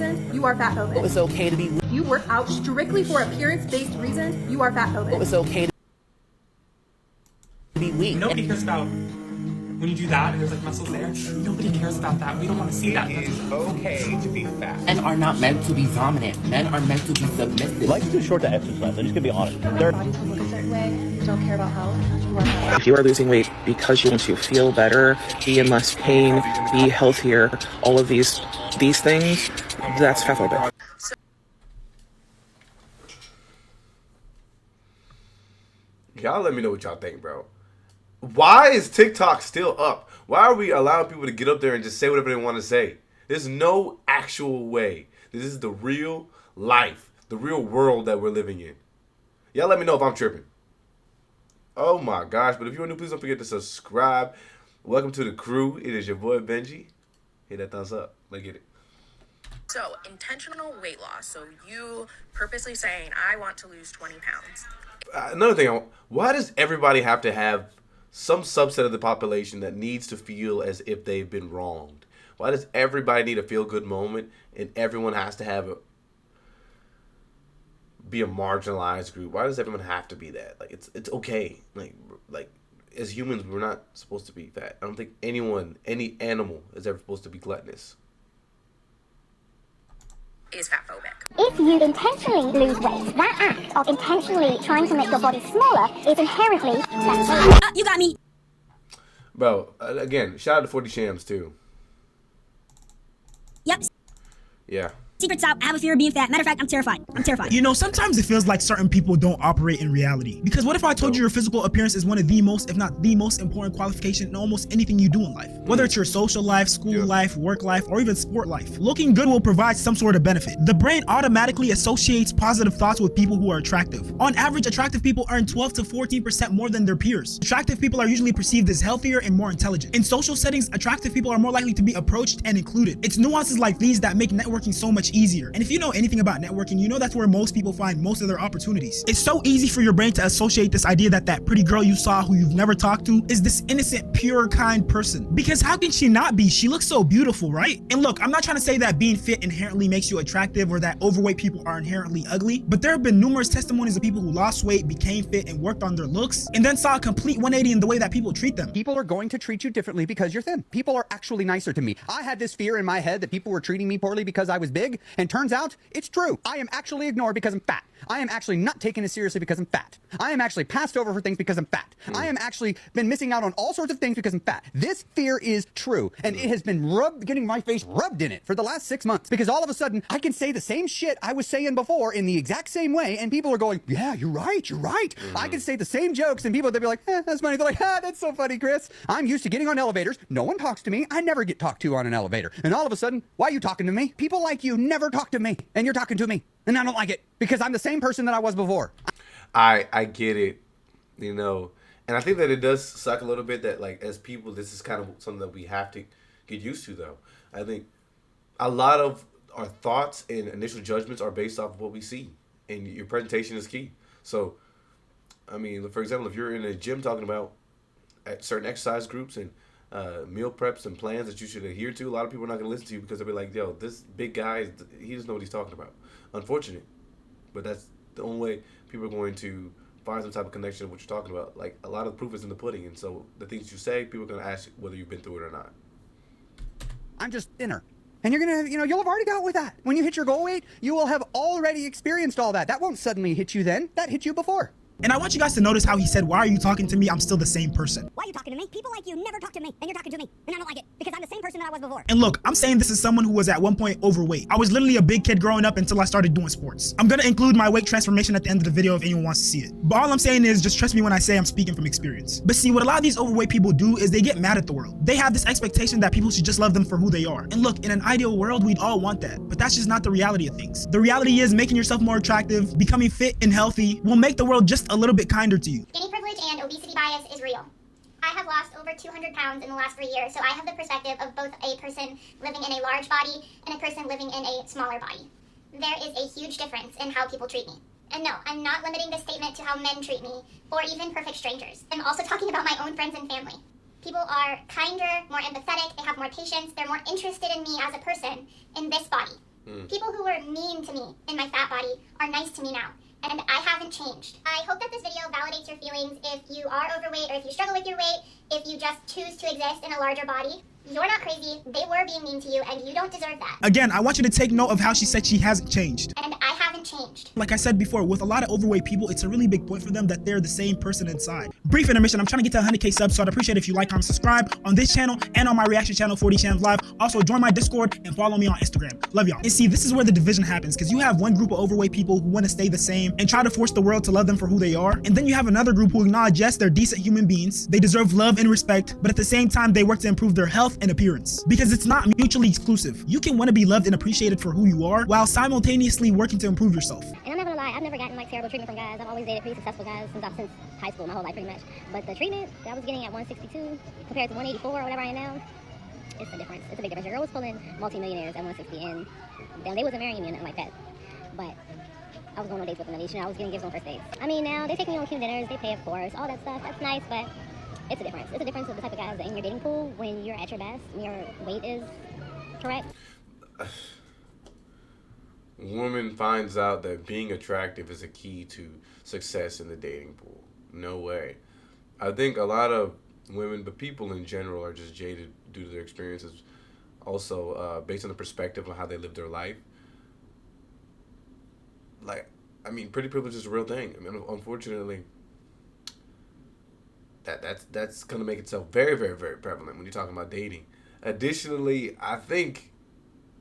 reason, you are fatphobic. It's okay to be weak. You work out strictly for appearance-based reason, you are fatphobic. It's okay to be weak. Nobody cares about when you do that and there's like muscles there. Nobody cares about that. We don't want to see that. It is okay to be fat. Men are not meant to be dominant. Men are meant to be submissive. Life is too short to exercise. I'm just gonna be honest. Your body to look a certain way. You don't care about health. If you are losing weight because you want to feel better, be in less pain, be healthier, all of these things, that's fatphobic. Y'all let me know what y'all think, bro. Why is TikTok still up? Why are we allowing people to get up there and just say whatever they want to say? There's no actual way. This is the real life, the real world that we're living in. Y'all let me know if I'm tripping. Oh my gosh, but if you're new, please don't forget to subscribe. Welcome to the crew. It is your boy Benji. Hit that thumbs up. Let's get it. So, intentional weight loss. So you purposely saying, I want to lose 20 pounds. Another thing, why does everybody have to have some subset of the population that needs to feel as if they've been wronged? Why does everybody need a feel-good moment and everyone has to be a marginalized group? Why does everyone have to be that? Like, it's okay. Like as humans, we're not supposed to be fat. I don't think any animal is ever supposed to be gluttonous. Is fatphobic. If you intentionally lose weight, that act of intentionally trying to make your body smaller is inherently fatphobic. You got me. Bro, again, shout out to 40 Shams too. Yep. Yeah. Secret's out. I have a fear of being fat. Matter of fact, I'm terrified. You know, sometimes it feels like certain people don't operate in reality. Because what if I told you your physical appearance is one of the most, if not the most important qualification in almost anything you do in life? Whether it's your social life, school life, work life, or even sport life. Looking good will provide some sort of benefit. The brain automatically associates positive thoughts with people who are attractive. On average, attractive people earn 12 to 14% more than their peers. Attractive people are usually perceived as healthier and more intelligent. In social settings, attractive people are more likely to be approached and included. It's nuances like these that make networking so much easier. And if you know anything about networking, you know that's where most people find most of their opportunities. It's so easy for your brain to associate this idea that pretty girl you saw who you've never talked to is this innocent, pure, kind person. Because how can she not be? She looks so beautiful, right? And look, I'm not trying to say that being fit inherently makes you attractive or that overweight people are inherently ugly, but there have been numerous testimonies of people who lost weight, became fit, and worked on their looks, and then saw a complete 180 in the way that people treat them. People are going to treat you differently because you're thin. People are actually nicer to me. I had this fear in my head that people were treating me poorly because I was big, and turns out it's true. I am actually ignored because I'm fat. I am actually not taken as seriously because I'm fat. I am actually passed over for things because I'm fat. I am actually been missing out on all sorts of things because I'm fat. This fear is true, and it has been getting my face rubbed in it for the last 6 months, because all of a sudden I can say the same shit I was saying before in the exact same way, and people are going, yeah, you're right. I can say the same jokes, and people, they'll be like, that's funny. They're like, that's so funny, Chris. I'm used to getting on elevators. No one talks to me. I never get talked to on an elevator. And all of a sudden, why are you talking to me? People like you never talk to me, and you're talking to me, and I don't like it because I'm the same person that I was before. I get it, you know, and I think that it does suck a little bit that, like, as people, this is kind of something that we have to get used to, though. I think a lot of our thoughts and initial judgments are based off of what we see, and your presentation is key. So, I mean, for example, if you're in a gym talking about certain exercise groups and meal preps and plans that you should adhere to, a lot of people are not going to listen to you because they'll be like, yo, this big guy, he doesn't know what he's talking about. Unfortunate, but that's the only way people are going to find some type of connection of what you're talking about. Like, a lot of the proof is in the pudding, and so the things you say, people are going to ask you whether you've been through it or not. I'm just thinner. And you're going to, you'll have already dealt with that. When you hit your goal weight, you will have already experienced all that. That won't suddenly hit you then. That hit you before. And I want you guys to notice how he said, why are you talking to me? I'm still the same person. Why are you talking to me? People like you never talk to me, and you're talking to me, and I don't like it because I'm the same person that I was before. And look, I'm saying this is someone who was at one point overweight. I was literally a big kid growing up until I started doing sports. I'm gonna include my weight transformation at the end of the video if anyone wants to see it. But all I'm saying is just trust me when I say I'm speaking from experience. But see, what a lot of these overweight people do is they get mad at the world. They have this expectation that people should just love them for who they are. And look, in an ideal world, we'd all want that. But that's just not the reality of things. The reality is making yourself more attractive, becoming fit and healthy will make the world just a little bit kinder to you. Skinny privilege and obesity bias is real. I have lost over 200 pounds in the last 3 years, so I have the perspective of both a person living in a large body and a person living in a smaller body. There is a huge difference in how people treat me. And no, I'm not limiting this statement to how men treat me, or even perfect strangers. I'm also talking about my own friends and family. People are kinder, more empathetic, they have more patience, they're more interested in me as a person in this body. People who were mean to me in my fat body are nice to me now. And I haven't changed. I hope that this video validates your feelings if you are overweight or if you struggle with your weight, if you just choose to exist in a larger body. You're not crazy. They were being mean to you and you don't deserve that. Again, I want you to take note of how she said she hasn't changed. And I haven't changed. Like I said before, with a lot of overweight people, it's a really big point for them that they're the same person inside. Brief intermission, I'm trying to get to 100K subs, so I'd appreciate it if you like, comment, subscribe on this channel and on my reaction channel, 40 Shams Live. Also, join my Discord and follow me on Instagram. Love y'all. And see, this is where the division happens, because you have one group of overweight people who want to stay the same and try to force the world to love them for who they are. And then you have another group who acknowledge, yes, they're decent human beings. They deserve love and respect, but at the same time, they work to improve their health and appearance. Because it's not mutually exclusive. You can want to be loved and appreciated for who you are while simultaneously working to improve yourself. And I'm not gonna lie, I've never gotten like terrible treatment from guys. I've always dated pretty successful guys since high school, my whole life pretty much. But the treatment that I was getting at 162 compared to 184 or whatever I am now, it's a difference. It's a big difference. Your girl was pulling multi-millionaires at 160 and then they wasn't marrying me or nothing like that. But I was going on dates with them at least. You know, I was getting gifts on first dates. I mean, now they take me on cute dinners, they pay of course, all that stuff. That's nice, but it's a difference. It's a difference of the type of guys that in your dating pool when you're at your best, when your weight is correct. Woman finds out that being attractive is a key to success in the dating pool. No way. I think a lot of women, but people in general, are just jaded due to their experiences. Also, based on the perspective of how they live their life. Like, I mean, pretty privilege is a real thing. I mean, unfortunately, that's going to make itself very, very, very prevalent when you're talking about dating. Additionally, I think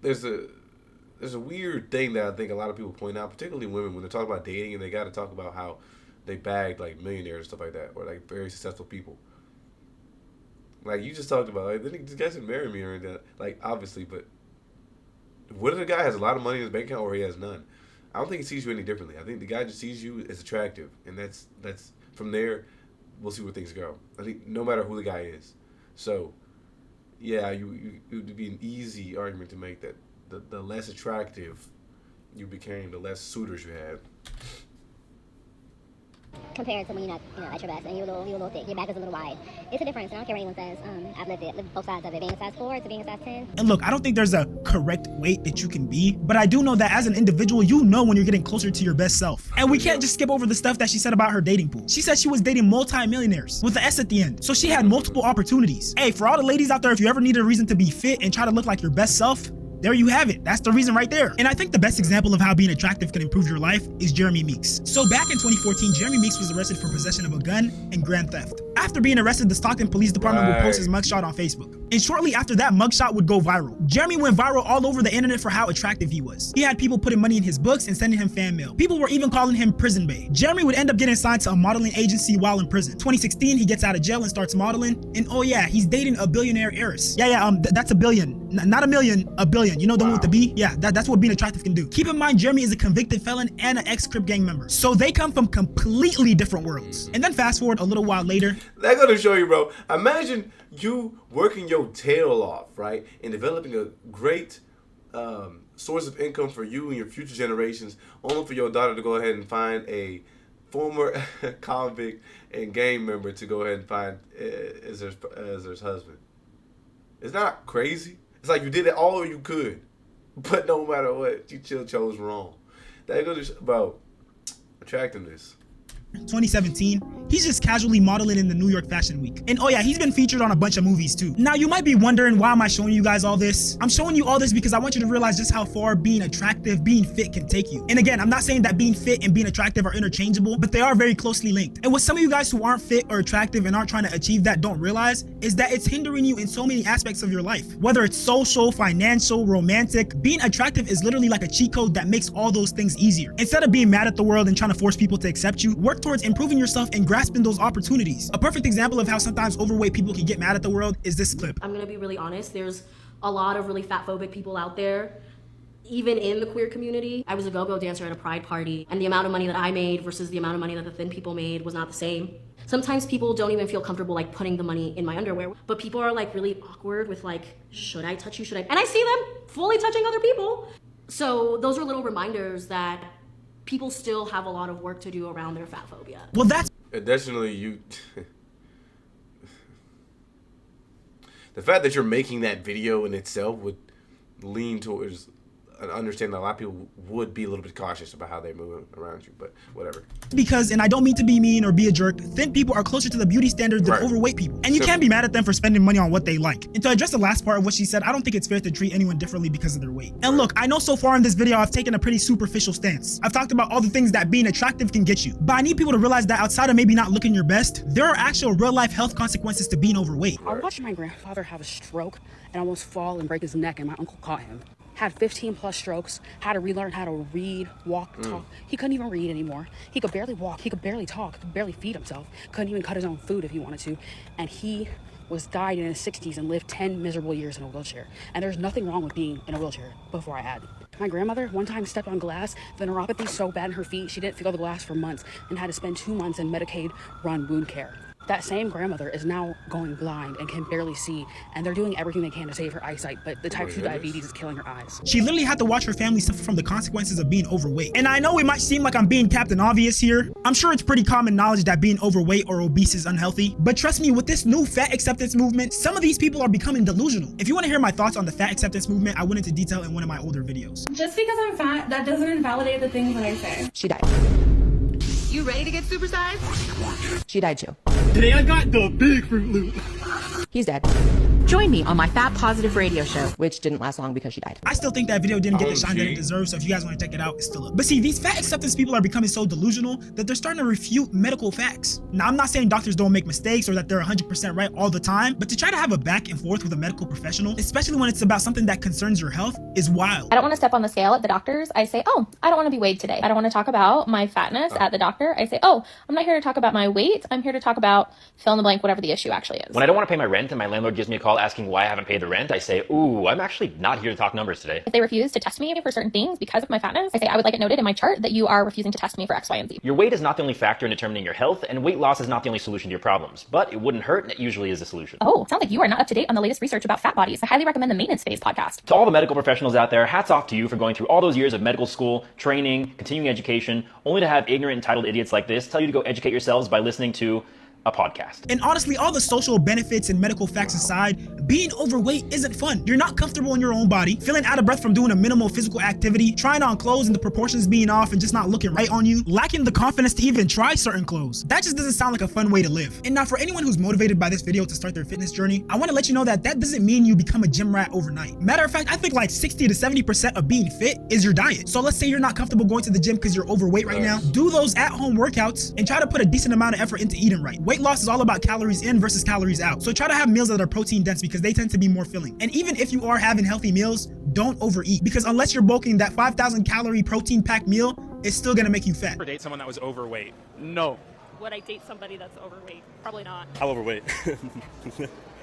there's a weird thing that I think a lot of people point out, particularly women, when they talk about dating and they got to talk about how they bagged like millionaires and stuff like that, or like very successful people. Like you just talked about, like, this guy should marry me or anything. Like, obviously, but what if the guy has a lot of money in his bank account or he has none? I don't think he sees you any differently. I think the guy just sees you as attractive, and that's from there. We'll see where things go. I think no matter who the guy is. So, yeah, it would be an easy argument to make that the less attractive you became, the less suitors you had. Compared to when you're not, at your best and you're a little thick, your back is a little wide. It's a difference. I don't care what anyone says. I've lived both sides of it, being a size 4 to being a size 10. And look, I don't think there's a correct weight that you can be, but I do know that as an individual, you know when you're getting closer to your best self. And we can't just skip over the stuff that she said about her dating pool. She said she was dating multi-millionaires with the S at the end. So she had multiple opportunities. Hey, for all the ladies out there, if you ever needed a reason to be fit and try to look like your best self, there you have it. That's the reason right there. And I think the best example of how being attractive can improve your life is Jeremy Meeks. So back in 2014, Jeremy Meeks was arrested for possession of a gun and grand theft. After being arrested, the Stockton Police Department would post his mugshot on Facebook. And shortly after that, mugshot would go viral. Jeremy went viral all over the internet for how attractive he was. He had people putting money in his books and sending him fan mail. People were even calling him Prison Bae. Jeremy would end up getting signed to a modeling agency while in prison. 2016, he gets out of jail and starts modeling. And oh yeah, he's dating a billionaire heiress. That's a billion. Not a million, a billion. You know the one with the B? Yeah, that's what being attractive can do. Keep in mind, Jeremy is a convicted felon and an ex-Crip gang member. So they come from completely different worlds. And then fast forward a little while later. That goes to show you, bro. Imagine you working your tail off, right? And developing a great source of income for you and your future generations, only for your daughter to go ahead and find a former convict and gang member to go ahead and find as her husband. It's not crazy. It's like you did it all you could, but no matter what, you still chose wrong. That goes about attractiveness. 2017, he's just casually modeling in the New York Fashion Week. And oh yeah, he's been featured on a bunch of movies too. Now you might be wondering, why am I showing you guys all this? I'm showing you all this because I want you to realize just how far being attractive, being fit can take you. And again, I'm not saying that being fit and being attractive are interchangeable, but they are very closely linked. And what some of you guys who aren't fit or attractive and aren't trying to achieve that don't realize is that it's hindering you in so many aspects of your life. Whether it's social, financial, romantic, being attractive is literally like a cheat code that makes all those things easier. Instead of being mad at the world and trying to force people to accept you, work towards improving yourself and grasping those opportunities. A perfect example of how sometimes overweight people can get mad at the world is this clip. I'm gonna be really honest, there's a lot of really fatphobic people out there, even in the queer community. I was a go-go dancer at a pride party, and the amount of money that I made versus the amount of money that the thin people made was not the same. Sometimes people don't even feel comfortable like putting the money in my underwear, but people are like really awkward with like, should I touch you, should I? And I see them fully touching other people. So those are little reminders that people still have a lot of work to do around their fat phobia. Well, that's additionally, the fact that you're making that video in itself would lean towards understand that a lot of people would be a little bit cautious about how they're moving around you, but whatever. Because, and I don't mean to be mean or be a jerk, thin people are closer to the beauty standards than overweight people. And you can't be mad at them for spending money on what they like. And to address the last part of what she said, I don't think it's fair to treat anyone differently because of their weight. And look, I know so far in this video, I've taken a pretty superficial stance. I've talked about all the things that being attractive can get you. But I need people to realize that outside of maybe not looking your best, there are actual real life health consequences to being overweight. I watched my grandfather have a stroke and almost fall and break his neck, and my uncle caught him. Had 15 plus strokes, had to relearn how to read, walk, talk. He couldn't even read anymore. He could barely walk, he could barely talk, could barely feed himself, couldn't even cut his own food if he wanted to. And he died in his 60s and lived 10 miserable years in a wheelchair. And there's nothing wrong with being in a wheelchair, before I add. My grandmother one time stepped on glass, the neuropathy so bad in her feet, she didn't feel the glass for months and had to spend 2 months in Medicaid-run wound care. That same grandmother is now going blind and can barely see, and they're doing everything they can to save her eyesight, but the type 2 diabetes is killing her eyes. She literally had to watch her family suffer from the consequences of being overweight. And I know it might seem like I'm being Captain Obvious here. I'm sure it's pretty common knowledge that being overweight or obese is unhealthy, but trust me, with this new fat acceptance movement, some of these people are becoming delusional. If you want to hear my thoughts on the fat acceptance movement, I went into detail in one of my older videos. Just because I'm fat, that doesn't invalidate the things that I say. She died. You ready to get supersized? She died too. Today I got the big Fruit Loop. He's dead. Join me on my Fat Positive radio show, which didn't last long because she died. I still think that video didn't get the shine that it deserves, so if you guys want to check it out, it's still up. But see, these fat acceptance people are becoming so delusional that they're starting to refute medical facts. Now, I'm not saying doctors don't make mistakes or that they're 100% right all the time, but to try to have a back and forth with a medical professional, especially when it's about something that concerns your health, is wild. I don't want to step on the scale at the doctor's. I say, oh, I don't want to be weighed today. I don't want to talk about my fatness at the doctor. I say, oh, I'm not here to talk about my weight. I'm here to talk about fill in the blank, whatever the issue actually is. When I don't want to pay my rent and my landlord gives me a call asking why I haven't paid the rent, I say, ooh, I'm actually not here to talk numbers today. If they refuse to test me for certain things because of my fatness, I say, I would like it noted in my chart that you are refusing to test me for X, Y, and Z. Your weight is not the only factor in determining your health, and weight loss is not the only solution to your problems, but it wouldn't hurt, and it usually is a solution. Oh, sounds like you are not up to date on the latest research about fat bodies. I highly recommend the Maintenance Phase podcast. To all the medical professionals out there, hats off to you for going through all those years of medical school, training, continuing education, only to have ignorant, entitled idiots like this tell you to go educate yourselves by listening to a podcast. And honestly, all the social benefits and medical facts aside, being overweight isn't fun. You're not comfortable in your own body, feeling out of breath from doing a minimal physical activity, trying on clothes and the proportions being off and just not looking right on you, lacking the confidence to even try certain clothes. That just doesn't sound like a fun way to live. And now for anyone who's motivated by this video to start their fitness journey, I want to let you know that that doesn't mean you become a gym rat overnight. Matter of fact, I think like 60 to 70% of being fit is your diet. So let's say you're not comfortable going to the gym because you're overweight right now, do those at-home workouts and try to put a decent amount of effort into eating right. Weight loss is all about calories in versus calories out. So try to have meals that are protein dense because they tend to be more filling. And even if you are having healthy meals, don't overeat, because unless you're bulking, that 5,000 calorie protein packed meal is still gonna make you fat. Ever date someone that was overweight? No. Would I date somebody that's overweight? Probably not. How overweight?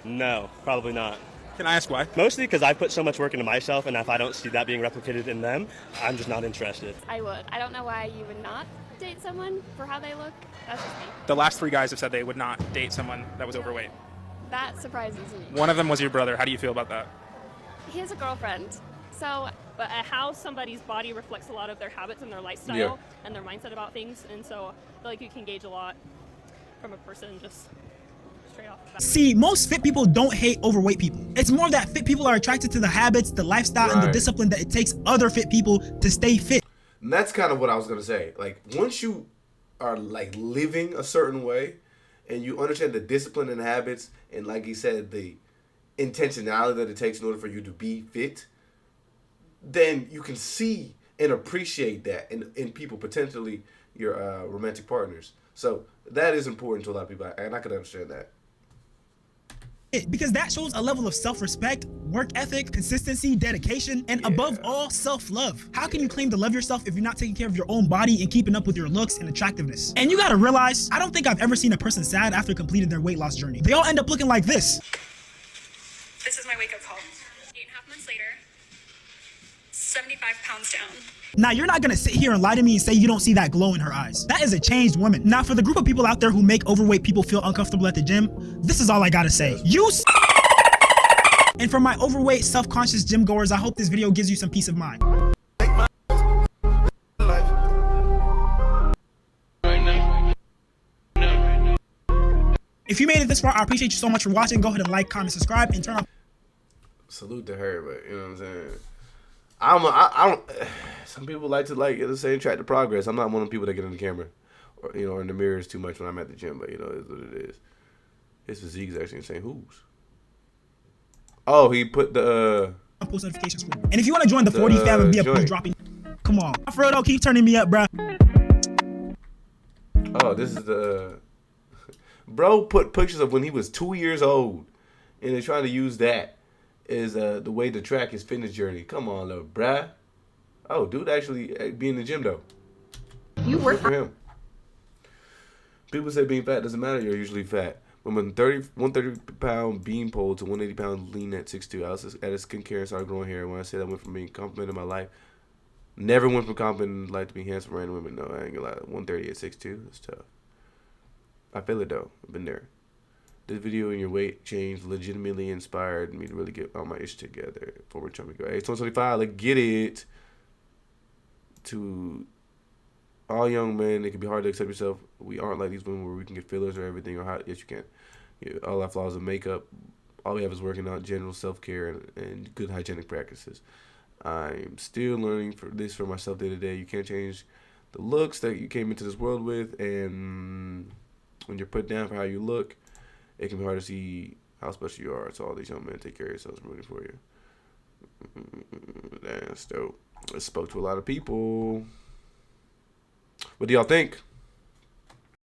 No, probably not. Can I ask why? Mostly because I put so much work into myself, and if I don't see that being replicated in them, I'm just not interested. I would. I don't know why you would not date someone for how they look. That's just me. The last 3 guys have said they would not date someone that was overweight. That surprises me. One of them was your brother. How do you feel about that? He has a girlfriend. So, but how somebody's body reflects a lot of their habits and their lifestyle and their mindset about things. And so I feel like you can gauge a lot from a person just straight off the bat. See, most fit people don't hate overweight people. It's more that fit people are attracted to the habits, the lifestyle, and the discipline that it takes other fit people to stay fit. And that's kind of what I was going to say. Like, once you are like living a certain way and you understand the discipline and habits and, like he said, the intentionality that it takes in order for you to be fit, then you can see and appreciate that in people, potentially your romantic partners. So that is important to a lot of people, and I can understand that. Because that shows a level of self-respect, work ethic, consistency, dedication, and above all, self-love. How can you claim to love yourself if you're not taking care of your own body and keeping up with your looks and attractiveness? And you gotta realize, I don't think I've ever seen a person sad after completing their weight loss journey. They all end up looking like this. This is my wake-up call. 8.5 months later, 75 pounds down. Now, you're not gonna sit here and lie to me and say you don't see that glow in her eyes. That is a changed woman. Now, for the group of people out there who make overweight people feel uncomfortable at the gym, this is all I gotta say. And for my overweight, self-conscious gym goers, I hope this video gives you some peace of mind. If you made it this far, I appreciate you so much for watching. Go ahead and like, comment, subscribe, and turn on. Salute to her, but you know what I'm saying? I don't. Some people like to say track the progress. I'm not one of the people that get in the camera, or or in the mirrors too much when I'm at the gym. But it's what it is. His physique is actually insane. Who's? Oh, he put the post notifications for. And if you want to join the 40 fam and be a post dropping, come on, Frodo, keep turning me up, bro. Oh, this is the bro put pictures of when he was 2 years old, and they're trying to use that as the way to track his fitness journey. Come on, little bruh. Oh, dude, actually be in the gym though. You work for him. People say being fat doesn't matter. You're usually fat. From a 130-pound bean pole to 180-pound lean at 6'2". I was at a skincare and started growing hair. When I said I went from being complimented in my life, never went from complimented in life to being handsome for random women. No, I ain't gonna lie. 130 at 6'2", that's tough. I feel it though. I've been there. This video and your weight change legitimately inspired me to really get all my ish together. Former chummy go. Hey, 2025, let's get it. To all young men, it can be hard to accept yourself. We aren't like these women where we can get fillers or everything, or how. Yes, you can. All our flaws of makeup. All we have is working out, general self-care, and good hygienic practices. I'm still learning for myself day to day. You can't change the looks that you came into this world with, and when you're put down for how you look, it can be hard to see how special you are. So all these young men, take care of yourselves. I'm rooting for you. That's dope. I spoke to a lot of people. What do y'all think?